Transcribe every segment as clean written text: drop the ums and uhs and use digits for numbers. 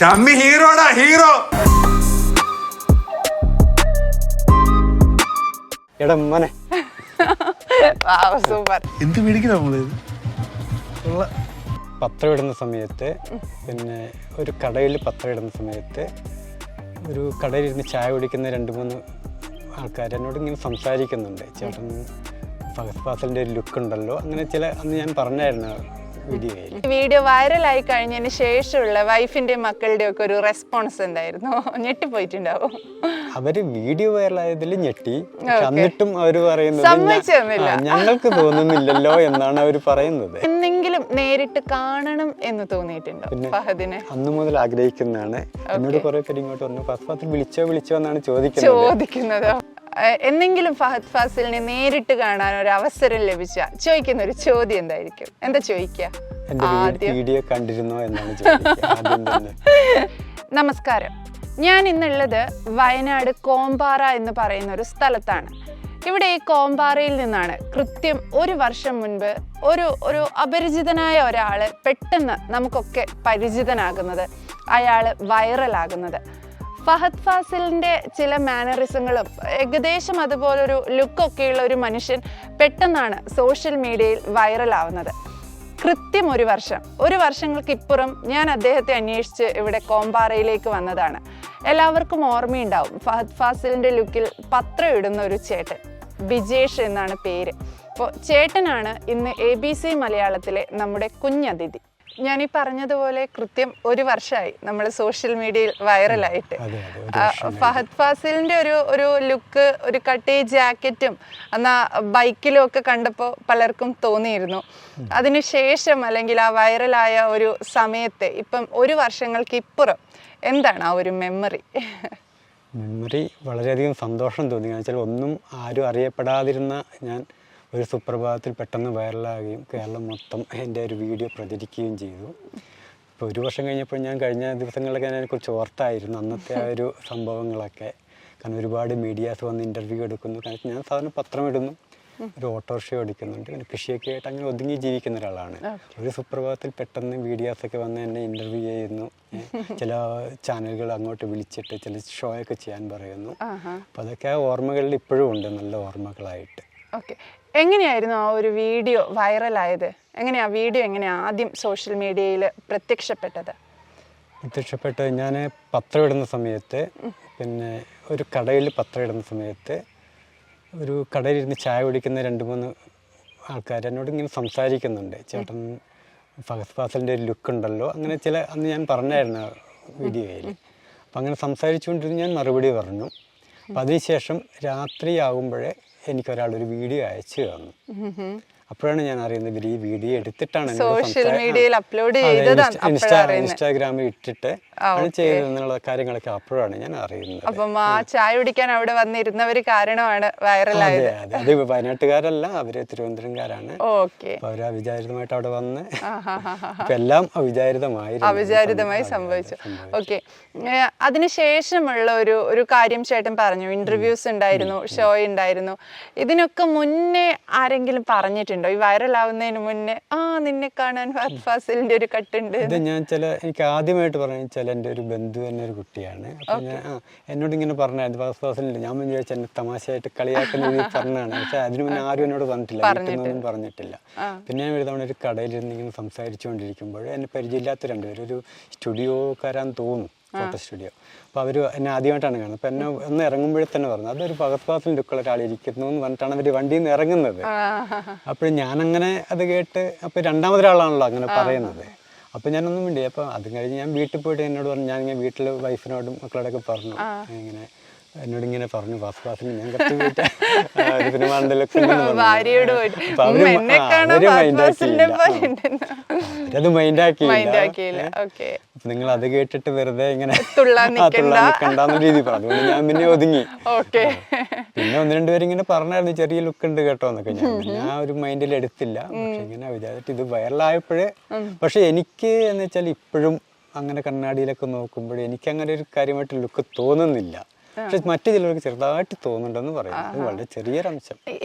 Shammi ഹീറോടാ hero. എടാ മോനെ super. എന്ത് മേടിക്കുന്ന നമ്മള് പത്രം ഇടുന്ന സമയത്ത്, പിന്നെ ഒരു കടയിൽ പത്രം ഇടുന്ന സമയത്ത് ഒരു കടയിലിരുന്ന് ചായ കുടിക്കുന്ന 2-3 ആൾക്കാർ എന്നോട് ഇങ്ങനെ സംസാരിക്കുന്നുണ്ട്. ചേട്ടൻ ഫഹദ് ഫാസിലിൻ്റെ ഒരു ലുക്ക് ഉണ്ടല്ലോ, അങ്ങനെ ചില അന്ന് ഞാൻ പറഞ്ഞായിരുന്നു വീഡിയോയിൽ. വീഡിയോ വൈറലായി കഴിഞ്ഞതിന് ശേഷമുള്ള വൈഫിന്റെ മക്കളുടെ ഒക്കെ ഒരു റെസ്പോൺസ് എന്തായിരുന്നു? ഞെട്ടിപ്പോയിട്ടുണ്ടാവും. അവര് വീഡിയോ വൈറലായതിൽ ഞെട്ടി. എന്നിട്ടും അവര് പറയുന്നത് ഞങ്ങൾക്ക് തോന്നുന്നില്ലല്ലോ എന്നാണ് അവര് പറയുന്നത്. എന്തെങ്കിലും നേരിട്ട് കാണണം എന്ന് തോന്നിയിട്ടുണ്ടോ ഫഹദിനെ? അന്നു മുതൽ ആഗ്രഹിക്കുന്നതാണ്. എന്നോട് കുറെ പേര് ഇങ്ങോട്ട് പറഞ്ഞു ഫഹദ് ഫാസിൽ വിളിച്ചോ എന്നാണ് ചോദിക്കുന്നത്. എന്തെങ്കിലും ഫഹദ് ഫാസിലിനെ നേരിട്ട് കാണാൻ ഒരു അവസരം ലഭിച്ച ചോദിക്കുന്ന ഒരു ചോദ്യം എന്തായിരിക്കും? എന്താ ചോദിക്കുക? വീഡിയോ കണ്ടിരുന്നോ എന്നാണ് ചോദിക്കുക. നമസ്കാരം, ഞാൻ ഇന്നുള്ളത് വയനാട് കോമ്പാറ എന്ന് പറയുന്ന ഒരു സ്ഥലത്താണ്. ഇവിടെ ഈ കോമ്പാറയിൽ നിന്നാണ് കൃത്യം 1 വർഷം മുൻപ് ഒരു അപരിചിതനായ ഒരാള് പെട്ടെന്ന് നമുക്കൊക്കെ പരിചിതനാകുന്നത്, അയാള് വൈറലാകുന്നത്. ഫഹദ് ഫാസിലിൻ്റെ ചില മാനറിസങ്ങളും ഏകദേശം അതുപോലൊരു ലുക്കൊക്കെയുള്ള ഒരു മനുഷ്യൻ പെട്ടെന്നാണ് സോഷ്യൽ മീഡിയയിൽ വൈറലാവുന്നത്. കൃത്യം 1 വർഷങ്ങൾക്കിപ്പുറം ഞാൻ അദ്ദേഹത്തെ അന്വേഷിച്ച് ഇവിടെ കോമ്പാറയിലേക്ക് വന്നതാണ്. എല്ലാവർക്കും ഓർമ്മയുണ്ടാവും ഫഹദ് ഫാസിലിൻ്റെ ലുക്കിൽ പത്രം ഇടുന്ന ഒരു ചേട്ടൻ, ബിജേഷ് എന്നാണ് പേര്. അപ്പോൾ ചേട്ടനാണ് ഇന്ന് ABC മലയാളത്തിലെ നമ്മുടെ കുഞ്ഞതിഥി. ഞാനീ പറഞ്ഞതുപോലെ കൃത്യം 1 വർഷമായി നമ്മൾ സോഷ്യൽ മീഡിയയിൽ വൈറലായിട്ട്. ഫഹദ് ഫാസിലിൻ്റെ ഒരു ലുക്ക്, ഒരു കട്ട് ജാക്കറ്റും എന്നാ ബൈക്കിലും ഒക്കെ കണ്ടപ്പോൾ പലർക്കും തോന്നിയിരുന്നു. അതിനുശേഷം അല്ലെങ്കിൽ ആ വൈറലായ ഒരു സമയത്തെ ഇപ്പം 1 വർഷങ്ങൾക്ക് ഇപ്പുറം എന്താണ് ആ ഒരു മെമ്മറി? വളരെയധികം സന്തോഷം തോന്നി. കാരണം വെച്ചാൽ ഒന്നും ആരും അറിയപ്പെടാതിരുന്ന ഞാൻ ഒരു സുപ്രഭാതത്തിൽ പെട്ടെന്ന് വൈറലാകുകയും കേരളം മൊത്തം എൻ്റെ ഒരു വീഡിയോ പ്രചരിക്കുകയും ചെയ്തു. ഇപ്പോൾ 1 വർഷം കഴിഞ്ഞപ്പോൾ ഞാൻ കഴിഞ്ഞ ദിവസങ്ങളിലൊക്കെ ഞാൻ അതിനെക്കുറിച്ച് ഓർത്തായിരുന്നു അന്നത്തെ ആ ഒരു സംഭവങ്ങളൊക്കെ. കാരണം ഒരുപാട് മീഡിയാസ് വന്ന് ഇൻ്റർവ്യൂ എടുക്കുന്നു. കാരണം ഞാൻ സാധാരണ പത്രം ഇടുന്നു, ഒരു ഓട്ടോറിക്ഷ ഓടിക്കുന്നുണ്ട്, പിന്നെ കൃഷിയൊക്കെ ആയിട്ട് അങ്ങനെ ഒതുങ്ങി ജീവിക്കുന്ന ഒരാളാണ്. ഒരു സുപ്രഭാതത്തിൽ പെട്ടെന്ന് മീഡിയാസൊക്കെ വന്ന് എന്നെ ഇൻ്റർവ്യൂ ചെയ്യുന്നു. ചില ചാനലുകൾ അങ്ങോട്ട് വിളിച്ചിട്ട് ചില ഷോയൊക്കെ ചെയ്യാൻ പറയുന്നു. അപ്പോൾ അതൊക്കെ ആ ഓർമ്മകളിൽ ഇപ്പോഴും ഉണ്ട്, നല്ല ഓർമ്മകളായിട്ട്. ഓക്കെ, എങ്ങനെയായിരുന്നു ആ ഒരു വീഡിയോ വൈറലായത്? എങ്ങനെയാ വീഡിയോ ആദ്യം സോഷ്യൽ മീഡിയയിൽ പ്രത്യക്ഷപ്പെട്ടത്? ഞാൻ പത്രം ഇടുന്ന സമയത്ത്, പിന്നെ ഒരു കടയിൽ പത്രം ഇടുന്ന സമയത്ത് ഒരു കടയിലിരുന്ന് ചായ കുടിക്കുന്ന 2-3 ആൾക്കാർ എന്നോട് ഇങ്ങനെ സംസാരിക്കുന്നുണ്ട്. ചേട്ടൻ ഫഹദ് ഫാസിലിൻ്റെ ഒരു ലുക്ക് ഉണ്ടല്ലോ, അങ്ങനെ ചില അന്ന് ഞാൻ പറഞ്ഞായിരുന്നു വീഡിയോയിൽ. അപ്പം അങ്ങനെ സംസാരിച്ചുകൊണ്ടിരുന്ന് ഞാൻ മറുപടി പറഞ്ഞു. അപ്പം അതിനുശേഷം രാത്രിയാകുമ്പോഴേ എനിക്കൊരാളൊരു വീഡിയോ അയച്ചു തന്നു. അപ്പോഴാണ് ഞാൻ അറിയുന്നത് ഇവർ ഈ വീഡിയോ എടുത്തിട്ടാണ് ഇൻസ്റ്റാഗ്രാമിൽ ഇട്ടിട്ട് ചെയ്തെന്നുള്ള കാര്യങ്ങളൊക്കെ അപ്പോഴാണ് ഞാൻ അറിയുന്നത്. അപ്പം ആ ചായ കുടിക്കാൻ അവിടെ വന്നിരുന്നവർ കാരണമാണ് വൈറലായത്. അത് വയനാട്ടുകാരല്ല, അവര് തിരുവനന്തപുരംകാരാണ്. അവര് അവിചാരിതമായിട്ട് അവിടെ വന്ന് എല്ലാം അവിചാരിതമായി സംഭവിച്ചു. ഓക്കെ, അതിനുശേഷമുള്ള ഒരു കാര്യം ചേട്ടൻ പറഞ്ഞു, ഇന്റർവ്യൂസ് ഉണ്ടായിരുന്നു, ഷോ ഉണ്ടായിരുന്നു. ഇതിനൊക്കെ മുന്നേ ആരെങ്കിലും പറഞ്ഞിട്ടുണ്ടോ? ഈ വൈറലാവുന്നതിന് മുന്നേ നിന്നെ കാണാൻ ഫഹദ് ഫാസിലിന്റെ ഒരു കട്ടുണ്ട്? ഇത് ഞാൻ എനിക്ക് ആദ്യമായിട്ട് പറഞ്ഞ എൻ്റെ ഒരു ബന്ധു തന്നെ ഒരു കുട്ടിയാണ്. അപ്പൊ ഞാൻ എന്നോട് ഇങ്ങനെ പറഞ്ഞായിരുന്നു ഫഹദ് ഫാസിലിന്റെ. ഞാൻ വിചാരിച്ചു എന്നെ തമാശയായിട്ട് കളിയാക്കുന്ന രീതിയിൽ പറഞ്ഞാണ്. പക്ഷെ അതിനു മുന്നേ ആരും എന്നോട് വീട്ടിലൊന്നും പറഞ്ഞിട്ടില്ല. പിന്നെ ഞാൻ ഒരു തവണ ഒരു കടയിലിരുന്ന് ഇങ്ങനെ സംസാരിച്ചുകൊണ്ടിരിക്കുമ്പോൾ എന്നെ പരിചയമില്ലാത്ത 2 പേര്, ഒരു സ്റ്റുഡിയോക്കാരാന്ന് തോന്നുന്നു, ഫോട്ടോ സ്റ്റുഡിയോ. അപ്പോൾ അവർ എന്നെ ആദ്യമായിട്ടാണ് കാണുന്നത്. അപ്പോൾ എന്നെ ഒന്ന് ഇറങ്ങുമ്പോഴേ തന്നെ പറഞ്ഞു അതൊരു ഫഹദ് ഫാസിൽ ലുക്കുള്ള ഒരാളിരിക്കുന്നു എന്ന് പറഞ്ഞിട്ടാണ് അവർ വണ്ടിയിൽ നിന്ന് ഇറങ്ങുന്നത്. അപ്പോൾ ഞാനങ്ങനെ അത് കേട്ട്, അപ്പോൾ 2ാമതൊരാളാണല്ലോ അങ്ങനെ പറയുന്നത്. അപ്പോൾ ഞാനൊന്നും വേണ്ടി. അപ്പോൾ അത് കഴിഞ്ഞ് ഞാൻ വീട്ടിൽ പോയിട്ട് എന്നോട് പറഞ്ഞു, ഞാനിങ്ങനെ വീട്ടിൽ വൈഫിനോടും മക്കളോടൊക്കെ പറഞ്ഞു, ഇങ്ങനെ എന്നോടിങ്ങനെ പറഞ്ഞു ഫഹദ് ഫാസിൽ ഞാൻ കുറച്ച് വീട്ടിൽ പിന്നെ മണ്ടലൊക്കെ അവരത് മൈൻഡാക്കിയില്ല. നിങ്ങൾ അത് കേട്ടിട്ട് വെറുതെ ഇങ്ങനെ നിൽക്കണ്ടെന്ന രീതി പറഞ്ഞു. അതുകൊണ്ട് ഞാൻ പിന്നെ ഒതുങ്ങി. പിന്നെ 1-2 പേര് ഇങ്ങനെ പറഞ്ഞായിരുന്നു ചെറിയ ലുക്ക് ഉണ്ട് കേട്ടോ എന്നൊക്കെ. ഞാൻ ഒരു മൈൻഡിൽ എടുത്തില്ല. പക്ഷെ ഇങ്ങനെ വിചാരിച്ചിട്ട് ഇത് വൈറലായപ്പോഴേ. പക്ഷെ എനിക്ക് എന്ന് വെച്ചാൽ ഇപ്പോഴും അങ്ങനെ കണ്ണാടിയിലൊക്കെ നോക്കുമ്പോഴേ എനിക്ക് അങ്ങനെ ഒരു കാര്യമായിട്ട് ലുക്ക് തോന്നുന്നില്ല. പക്ഷെ മറ്റു ചിലർക്ക് ചെറുതായിട്ട് തോന്നുന്നുണ്ടെന്ന് പറയുന്നത് അത് വളരെ ചെറിയൊരു അംശം.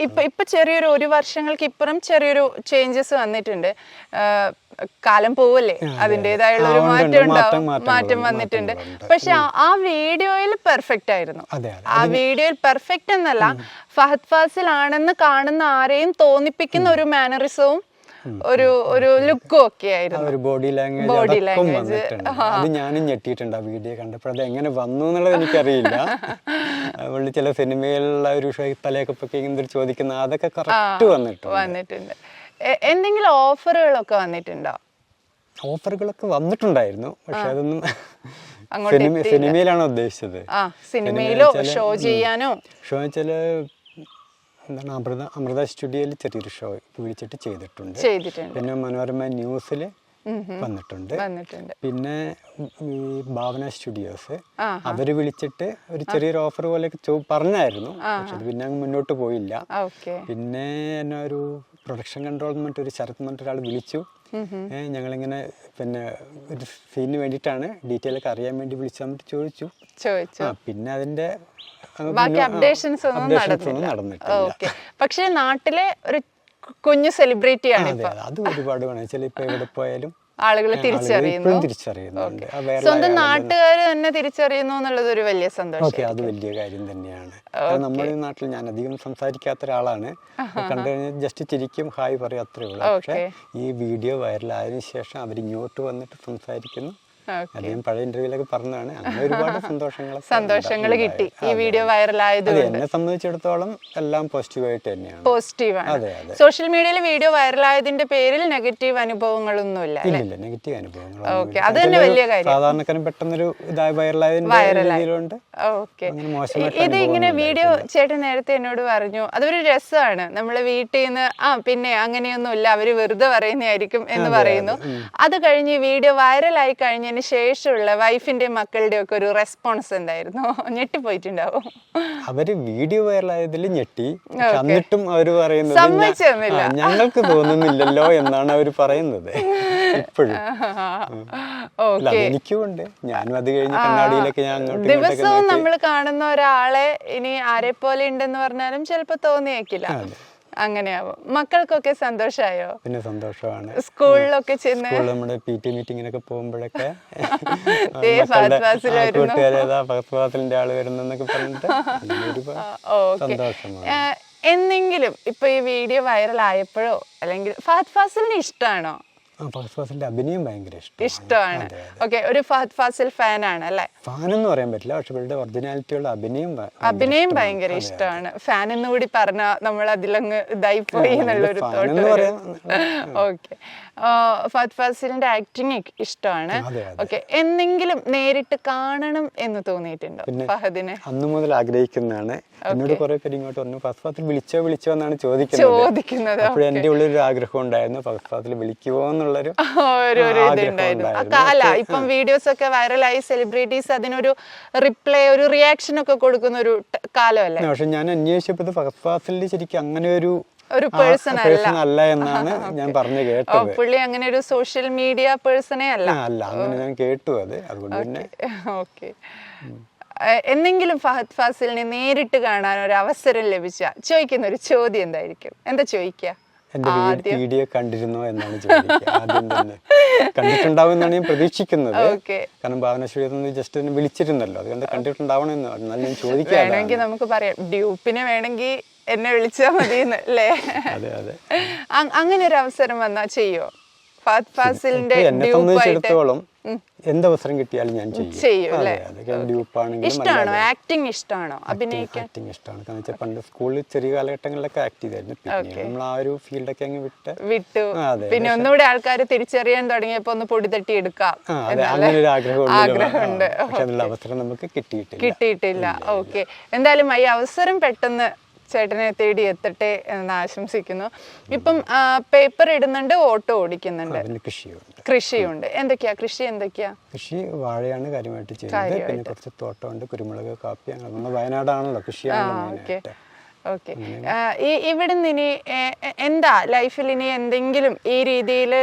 ഇപ്പൊ ചെറിയൊരു 1 വർഷങ്ങൾക്ക് ഇപ്പുറം ചെറിയൊരു ചേഞ്ചസ് വന്നിട്ടുണ്ട്. കാലം പോവല്ലേ, അതിൻ്റെതായുള്ള ഒരു മാറ്റം വന്നിട്ടുണ്ട്. പക്ഷെ ആ വീഡിയോയിൽ പെർഫെക്റ്റ് ആയിരുന്നു. ആ വീഡിയോയിൽ പെർഫെക്റ്റ് എന്നല്ല, ഫഹദ് ഫാസിൽ ആണെന്ന് കാണുന്ന ആരെയും തോന്നിപ്പിക്കുന്ന ഒരു മാനറിസവും ഒരു ലുക്കും ഒക്കെ ആയിരുന്നു. ഒരു ബോഡി ലാംഗ്വേജ് അത് ഞാനും ഞെട്ടിയിട്ടുണ്ട് ആ വീഡിയോ കണ്ടപ്പോൾ. അത് എങ്ങനെ വന്നു എന്നുള്ളത് എനിക്കറിയില്ല. അതുകൊണ്ട് ചില സിനിമയിലുള്ള ഒരു തലയൊക്കെ പൊക്കി ചോദിക്കുന്ന അതൊക്കെ കറക്റ്റ് വന്നിട്ടുണ്ട്. എന്തെങ്കിലും ഓഫറുകളൊക്കെ വന്നിട്ടുണ്ടോ? ഓഫറുകളൊക്കെ വന്നിട്ടുണ്ടായിരുന്നു, പക്ഷെ അതൊന്നും സിനിമയിലാണോ ഉദ്ദേശിച്ചത്? സിനിമയിലോ ഷോ ചെയ്യാനോ? ഷോ വെച്ചാൽ എന്താണ് അമൃത സ്റ്റുഡിയോയിൽ ചെറിയൊരു ഷോ വിളിച്ചിട്ട് ചെയ്തിട്ടുണ്ട്. പിന്നെ മനോരമ ന്യൂസിൽ വന്നിട്ടുണ്ട്. പിന്നെ ഈ ഭാവന സ്റ്റുഡിയോസ് അവര് വിളിച്ചിട്ട് ഒരു ചെറിയൊരു ഓഫർ പോലെ പറഞ്ഞായിരുന്നു, പക്ഷെ അത് പിന്നെ അങ്ങ് മുന്നോട്ട് പോയില്ല. പിന്നെ എന്നെ ഒരു പ്രൊഡക്ഷൻ കൺട്രോൾ എന്നിട്ട് ഒരു ശരത് എന്നിട്ട് ഒരാൾ വിളിച്ചു. ഞങ്ങളിങ്ങനെ പിന്നെ ഒരു സീനിന് വേണ്ടിയിട്ടാണ് ഡീറ്റെയിൽ ഒക്കെ അറിയാൻ വേണ്ടി വിളിച്ചു എന്നിട്ട് ചോദിച്ചു. പിന്നെ അതിന്റെ അപ്ഡേഷൻസ് ഒന്നും നടന്നിട്ടില്ല. പക്ഷെ നാട്ടിലെ ഒരു കുഞ്ഞു സെലിബ്രിറ്റി ആണ്. അത് ഒരുപാട് വേണം. ഇപ്പൊ എവിടെ പോയാലും ആളുകൾ തിരിച്ചറിയുന്നുണ്ട്. സ്വന്തം നാട്ടുകാർ തന്നെ തിരിച്ചറിയുന്നു എന്നുള്ളത് ഒരു വലിയ സന്തോഷം. അത് വലിയ കാര്യം തന്നെയാണ്. നമ്മുടെ നാട്ടിൽ ഞാൻ അധികം സംസാരിക്കാത്ത ഒരാളാണ്. കണ്ടു കഴിഞ്ഞാൽ ജസ്റ്റ് ചിരിക്കും, ഹായ് പറയും, അത്രേ ഉള്ളൂ. പക്ഷെ ഈ വീഡിയോ വൈറലായതിനു ശേഷം അവരിങ്ങോട്ട് വന്നിട്ട് സംസാരിക്കുന്നു. അദ്ദേഹം പഴയ ഇന്റർവ്യൂലൊക്കെ പറഞ്ഞതാണ്. അങ്ങനെ ഒരുപാട് സന്തോഷങ്ങൾ കിട്ടി ഈ വീഡിയോ വൈറലായത്. എന്നെ സംബന്ധിച്ചിടത്തോളം എല്ലാം പോസിറ്റീവായിട്ട് തന്നെയാണ്. പോസിറ്റീവാണ്. സോഷ്യൽ മീഡിയയിൽ വീഡിയോ വൈറലായതിന്റെ പേരിൽ നെഗറ്റീവ് അനുഭവങ്ങളൊന്നും ഇല്ല. നെഗറ്റീവ് അനുഭവങ്ങൾ അത് തന്നെ വലിയ കാര്യം. സാധാരണക്കാരൻ പെട്ടെന്നൊരു ഇതായി വൈറലായതിലുണ്ട്. ഇത് ഇങ്ങനെ വീഡിയോ ചേട്ടൻ നേരത്തെ എന്നോട് പറഞ്ഞു, അതൊരു രസമാണ്. നമ്മളെ വീട്ടിൽ നിന്ന് പിന്നെ അങ്ങനെയൊന്നും ഇല്ല, അവര് വെറുതെ പറയുന്നതായിരിക്കും എന്ന് പറയുന്നു. അത് കഴിഞ്ഞ് വീഡിയോ വൈറലായി കഴിഞ്ഞ ശേഷമുള്ള വൈഫിന്റെ മക്കളുടെ ഒക്കെ ഒരു റെസ്പോൺസ് എന്തായിരുന്നു? ഞെട്ടിപ്പോയിട്ടുണ്ടാവും. അവര് വീഡിയോ വൈറലായതിൽ ഞെട്ടി. എന്നിട്ടും അവര് പറയുന്നത് ഞങ്ങൾക്ക് തോന്നുന്നില്ലല്ലോ എന്നാണ് അവര് പറയുന്നത് ഇപ്പോഴും. എനിക്കുണ്ട്, ഞാനും അത് കഴിഞ്ഞ് കണ്ണാടിയിലൊക്കെ ഞാൻ ദിവസവും നമ്മൾ കാണുന്ന ഒരാളെ ഇനി ആരെ പോലെ ഉണ്ടെന്ന് പറഞ്ഞാലും ചിലപ്പോ തോന്നിയേക്കില്ല. അങ്ങനെയാവും. മക്കൾക്കൊക്കെ സന്തോഷമായോ? പിന്നെ സന്തോഷമാണ്. സ്കൂളിലൊക്കെ ചെന്ന് നമ്മുടെ PT മീറ്റിങ്ങിനൊക്കെ പോകുമ്പോഴൊക്കെ ഫഹദ് ആള് വരുന്നൊക്കെ പറഞ്ഞിട്ട് സന്തോഷമാണ്. എന്തെങ്കിലും ഇപ്പൊ ഈ വീഡിയോ വൈറൽ ആയപ്പോഴോ അല്ലെങ്കിൽ ഫഹദ് ഫാസിലിന് ഇഷ്ടമാണോ? ഫഹദ് ഫാസിലിന്റെ അഭിനയം ഭയങ്കര ഇഷ്ടമാണ്. ഓക്കെ, ഒരു ഫഹദ് ഫാസിൽ ഫാൻ ആണ് അല്ലേ? ഫാൻ എന്ന് പറയാൻ പറ്റില്ല, പക്ഷെ ഇവരുടെ ഒറിജിനാലിറ്റിയുള്ള അഭിനയം ഭയങ്കര ഇഷ്ടമാണ്. ഫാൻ എന്ന് കൂടി പറഞ്ഞ നമ്മൾ അതിലങ്ങ് ഇതായി പോയി എന്നുള്ളൊരു തോട്ട്. ഓക്കെ, ഫഹദ് ഫാസിലിന്റെ ആക്ടിങ് ഇഷ്ടമാണ്. ഓക്കെ, എന്തെങ്കിലും നേരിട്ട് കാണണം എന്ന് തോന്നിയിട്ടുണ്ടോ ഫഹദിനെ? അന്നു മുതൽ ആഗ്രഹിക്കുന്നതാണ്. എന്നോട് കുറെ പേര് ഇങ്ങോട്ട് പറഞ്ഞു ഫഹദ് ഫാസിൽ വിളിച്ചോ എന്നാണ് ചോദിക്കുന്നത്. അപ്പോൾ എന്റെ ഉള്ളൊരു ആഗ്രഹം ഉണ്ടായിരുന്നു, ഫഹദ് ഫാസിൽ വിളിക്കുമോ എന്നുള്ളൊരു അല്ല. ഇപ്പം വീഡിയോസ് ഒക്കെ വൈറലായി സെലിബ്രിറ്റീസ് അതിനൊരു റിപ്ലൈ, ഒരു റിയാക്ഷൻ ഒക്കെ കൊടുക്കുന്ന ഒരു കാലമല്ലേ? പക്ഷെ ഞാൻ അന്വേഷിച്ചപ്പോൾ ഫഹദ് ഫാസിൽ ശരിക്കും അങ്ങനെ ഒരു പേഴ്സൺ അല്ല എന്നാണ് ഞാൻ പറഞ്ഞു കേട്ടത്. പുള്ളി അങ്ങനെ ഒരു സോഷ്യൽ മീഡിയ പേഴ്സണേ അല്ല. അങ്ങനെ ഞാൻ കേട്ടു അത്. അതുകൊണ്ട് തന്നെ ഓക്കെ, എന്തെങ്കിലും ഫഹദ് ഫാസിലിനെ നേരിട്ട് കാണാൻ ഒരു അവസരം ലഭിച്ച ചോദിക്കുന്ന ഒരു ചോദ്യം എന്തായിരിക്കും? എന്താ ചോദിക്കുക? എന്റെ വീഡിയോ കണ്ടിരുന്നോ എന്നാണ് ചോദിക്കുക. ആദ്യം തന്നെ കണ്ടിട്ടുണ്ടാവും എന്നാണ് ഞാൻ പ്രതീക്ഷിക്കുന്നത്. കാരണം ഭാവന സ്റ്റുഡിയോയിൽ ജസ്റ്റ് എന്നെ വിളിച്ചിരുന്നല്ലോ, അതുകൊണ്ട് കണ്ടിട്ടുണ്ടാവണം എന്നാണ് ഞാൻ ചോദിക്കുക. വേണമെങ്കിൽ നമുക്ക് പറയാം, ഡ്യൂപ്പിനെ വേണമെങ്കിൽ എന്നെ വിളിച്ചാൽ മതി അല്ലേ? അങ്ങനെ ഒരു അവസരം വന്നാ ചെയ്യോ? ഫഹദ് ഫാസിലിന്റെ എന്നെ സംബന്ധിച്ചിടത്തോളം എന്തവസരം കിട്ടിയാലും ഞാൻ ചെയ്യും. ഇഷ്ടമാണോ ആക്ടിങ്? ഇഷ്ടമാണോ അഭിനയിക്കാൻ? ആക്ടിങ് ഇഷ്ടമാണ്. കാരണം വെച്ചാൽ പണ്ട് സ്കൂളിൽ ചെറിയ കാലഘട്ടങ്ങളിലൊക്കെ ആക്ട് ചെയ്തായിരുന്നു. പിന്നെ നമ്മൾ ആ ഒരു ഫീൽഡൊക്കെ അങ്ങ് വിട്ടു. പിന്നെ ഒന്നുകൂടെ ആൾക്കാർ തിരിച്ചറിയാൻ തുടങ്ങിയപ്പോ ഒന്ന് പൊടി തട്ടി എടുക്കാം അങ്ങനെ ഒരു ആഗ്രഹമുണ്ട്. പക്ഷെ അതിനുള്ള അവസരം നമുക്ക് കിട്ടിയിട്ടില്ല. ഓക്കെ, എന്തായാലും ഈ അവസരം പെട്ടെന്ന് ചേട്ടനെ തേടി എത്തട്ടെ എന്ന് ആശംസിക്കുന്നു. ഇപ്പം പേപ്പർ ഇടുന്നുണ്ട്, ഓട്ടോ ഓടിക്കുന്നുണ്ട്, കൃഷിയുണ്ട്. എന്തൊക്കെയാ കൃഷി? കൃഷി വാഴയാണ് കാര്യമായിട്ട് ചെയ്യുന്നത്. പിന്നെ കുറച്ച് തോട്ടമുണ്ട്, കുരുമുളക്, കാപ്പി. അങ്ങനെ വയനാടാണല്ലോ കൃഷിയാണ്. ഓക്കെ, ഇവിടുന്ന് ഇനി എന്താ ലൈഫിൽ ഇനി എന്തെങ്കിലും ഈ രീതിയിൽ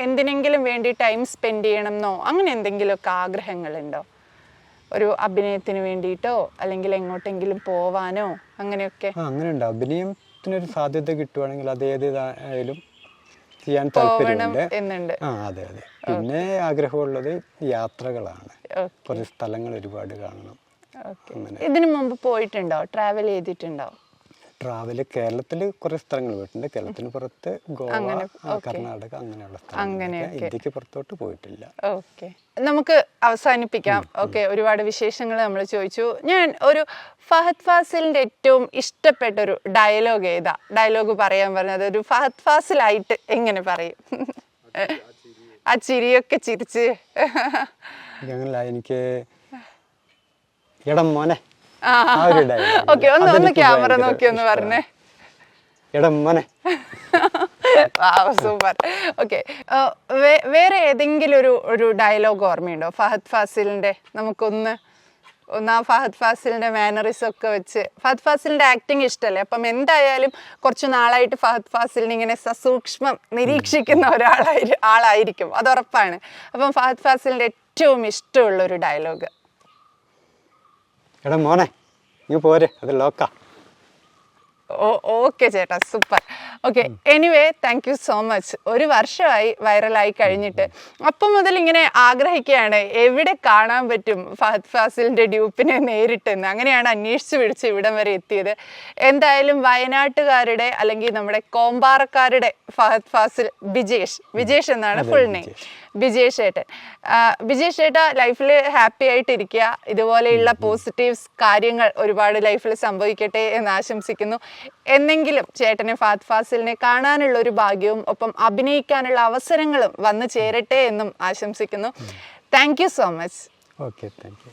എന്തിനെങ്കിലും വേണ്ടി ടൈം സ്പെൻഡ് ചെയ്യണം എന്നോ അങ്ങനെ എന്തെങ്കിലുമൊക്കെ ആഗ്രഹങ്ങളുണ്ടോ? ഒരു അഭിനയത്തിന് വേണ്ടിയിട്ടോ അല്ലെങ്കിൽ എങ്ങോട്ടെങ്കിലും പോവാനോ അങ്ങനെയൊക്കെ? അങ്ങനെയുണ്ട്. അഭിനയത്തിനൊരു സാധ്യത കിട്ടുവാണെങ്കിൽ അത് ഏതായാലും ചെയ്യാൻ താല്പര്യമുണ്ട്. എന്നുണ്ട്. അതെ. പിന്നെ ആഗ്രഹമുള്ളത് യാത്രകളാണ്. കുറേ സ്ഥലങ്ങൾ ഒരുപാട് കാണണം. ഇതിനു മുമ്പ് പോയിട്ടുണ്ടോ? ട്രാവൽ ചെയ്തിട്ടുണ്ടോ? ട്രാവല് കേരളത്തിൽ കുറെ സ്ഥലങ്ങൾ പോയിട്ടുണ്ട്. കേരളത്തിന് പുറത്ത് ഗോവ, കർണാടക അങ്ങനെയുള്ള സ്ഥലങ്ങൾ. ഇന്ത്യക്ക് പുറത്തോട്ട് പോയിട്ടില്ല. ഓക്കെ, നമുക്ക് അവസാനിപ്പിക്കാം. ഓക്കെ, ഒരുപാട് വിശേഷങ്ങൾ നമ്മൾ ചോദിച്ചു. ഞാൻ ഒരു ഫഹദ് ഫാസിലിന്റെ ഏറ്റവും ഇഷ്ടപ്പെട്ട ഒരു ഡയലോഗ് ഏതാ? ഡയലോഗ് പറയാൻ പറഞ്ഞത് ഒരു ഫഹദ് ഫാസിലായിട്ട് എങ്ങനെ പറയും? ആ ചിരിയൊക്കെ ചിരിച്ച് എനിക്ക് എടം മോനെ. ഓക്കെ, ഒന്ന് ക്യാമറ നോക്കി ഒന്ന് പറഞ്ഞേ. എടം മോനെ. സൂപ്പർ. ഓക്കെ, വേറെ ഏതെങ്കിലും ഒരു ഡയലോഗ് ഓർമ്മയുണ്ടോ ഫഹദ് ഫാസിലിന്റെ? നമുക്കൊന്ന് ആ ഫഹദ് ഫാസിലിന്റെ മാനറിസം ഒക്കെ വെച്ച്. ഫഹദ് ഫാസിലിന്റെ ആക്ടിങ് ഇഷ്ടമല്ലേ? അപ്പം എന്തായാലും കുറച്ച് നാളായിട്ട് ഫഹദ് ഫാസിലിനെ ഇങ്ങനെ സസൂക്ഷ്മം നിരീക്ഷിക്കുന്ന ആളായിരിക്കും, അത് ഉറപ്പാണ്. അപ്പം ഫഹദ് ഫാസിലിന്റെ ഏറ്റവും ഇഷ്ടമുള്ള ഒരു ഡയലോഗ്? എടാ മോനെ, നീ പോരെ, അത് ലോക്കാ. ഓക്കെ ചേട്ടാ, super. Okay, anyway thank you so much. ഒരു വർഷമായി വൈറലായി കഴിഞ്ഞിട്ട്. അപ്പം മുതൽ ഇങ്ങനെ ആഗ്രഹിക്കുകയാണ് എവിടെ കാണാൻ പറ്റും ഫഹദ് ഫാസിലിന്റെ ഡ്യൂപ്പിനെ നേരിട്ടെന്ന്. അങ്ങനെയാണ് അന്വേഷിച്ച് പിടിച്ച് ഇവിടം വരെ എത്തിയത്. എന്തായാലും വയനാട്ടുകാരുടെ അല്ലെങ്കിൽ നമ്മുടെ കോമ്പാറക്കാരുടെ ഫഹദ് ഫാസിൽ ബിജേഷ് എന്നാണ് ഫുൾ നെയിം. ബിജേഷ് ചേട്ടാ ലൈഫിൽ ഹാപ്പി ആയിട്ടിരിക്കുക. ഇതുപോലെയുള്ള പോസിറ്റീവ്സ് കാര്യങ്ങൾ ഒരുപാട് ലൈഫിൽ സംഭവിക്കട്ടെ എന്ന് ആശംസിക്കുന്നു. എന്നെങ്കിലും ചേട്ടനെ ഫഹദ് ഫാസിലിനെ കാണാനുള്ള ഒരു ഭാഗ്യവും ഒപ്പം അഭിനയിക്കാനുള്ള അവസരങ്ങളും വന്നു ചേരട്ടെ എന്നും ആശംസിക്കുന്നു. Thank you so much. Okay, thank you.